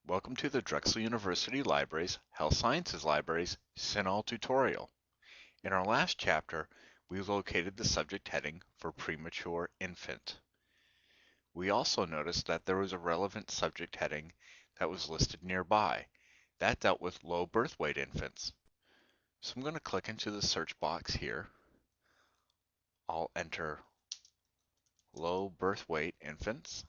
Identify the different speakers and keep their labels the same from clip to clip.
Speaker 1: Welcome to the Drexel University Library's Health Sciences Library's CINAHL tutorial. In our last chapter, we located the subject heading for premature infant. We also noticed that there was a relevant subject heading that was listed nearby. That dealt with low birth weight infants. So I'm going to click into the search box here. I'll enter low birth weight infants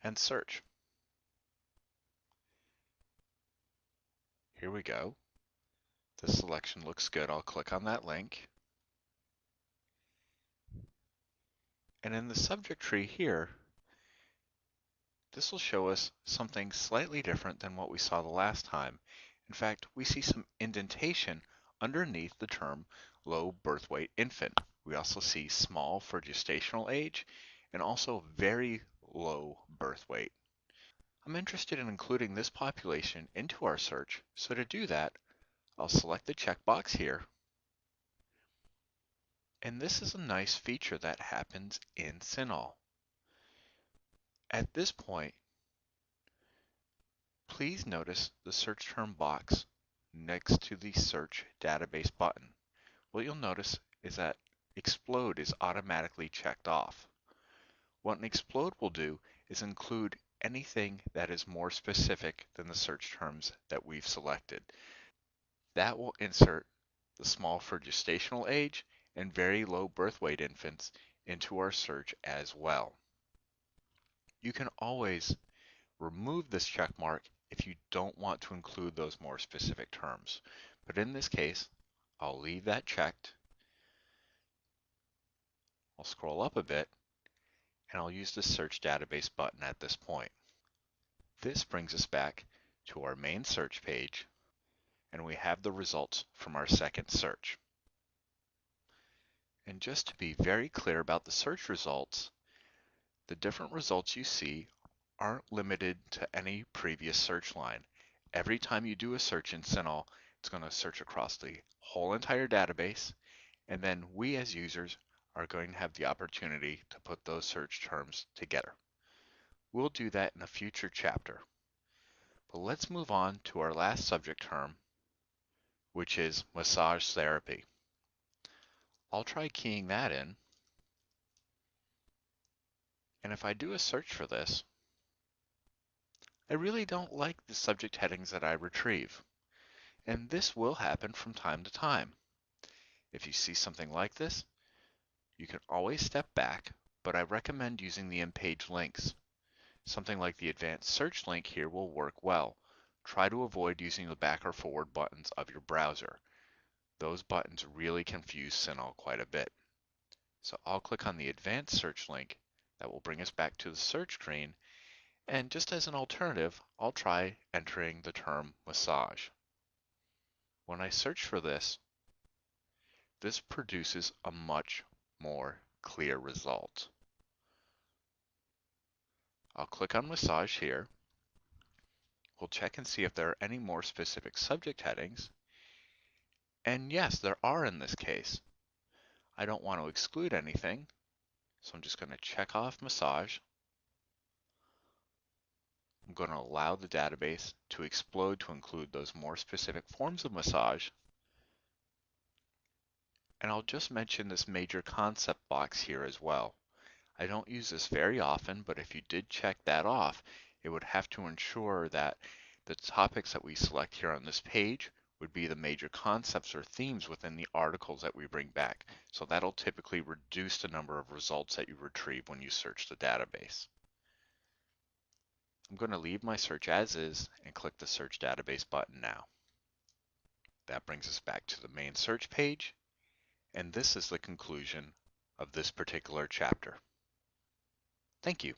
Speaker 1: and search. Here we go. The selection looks good. I'll click on that link. And in the subject tree here, this will show us something slightly different than what we saw the last time. In fact, we see some indentation underneath the term low birth weight infant. We also see small for gestational age and also very low birth weight. I'm interested in including this population into our search, so to do that, I'll select the checkbox here. And this is a nice feature that happens in CINAHL. At this point, please notice the search term box next to the search database button. What you'll notice is that explode is automatically checked off. What an explode will do is include anything that is more specific than the search terms that we've selected. That will insert the small for gestational age and very low birth weight infants into our search as well. You can always remove this check mark if you don't want to include those more specific terms. But in this case, I'll leave that checked. I'll scroll up a bit, and I'll use the search database button at this point. This brings us back to our main search page, and we have the results from our second search. And just to be very clear about the search results, the different results you see aren't limited to any previous search line. Every time you do a search in CINAHL, it's going to search across the whole entire database, and then we as users are going to have the opportunity to put those search terms together. We'll do that in a future chapter. But let's move on to our last subject term, which is massage therapy. I'll try keying that in, and if I do a search for this, I really don't like the subject headings that I retrieve, and this will happen from time to time. If you see something like this, you can always step back, but I recommend using the in-page links. Something like the advanced search link here will work well. Try to avoid using the back or forward buttons of your browser. Those buttons really confuse CINAHL quite a bit. So I'll click on the advanced search link. That will bring us back to the search screen. And just as an alternative, I'll try entering the term massage. When I search for this, this produces a much more clear result. I'll click on massage here. We'll check and see if there are any more specific subject headings. And yes, there are in this case. I don't want to exclude anything, so I'm just going to check off massage. I'm going to allow the database to explode to include those more specific forms of massage. And I'll just mention this major concept box here as well. I don't use this very often, but if you did check that off, it would have to ensure that the topics that we select here on this page would be the major concepts or themes within the articles that we bring back. So that'll typically reduce the number of results that you retrieve when you search the database. I'm going to leave my search as is and click the Search Database button now. That brings us back to the main search page, and this is the conclusion of this particular chapter. Thank you.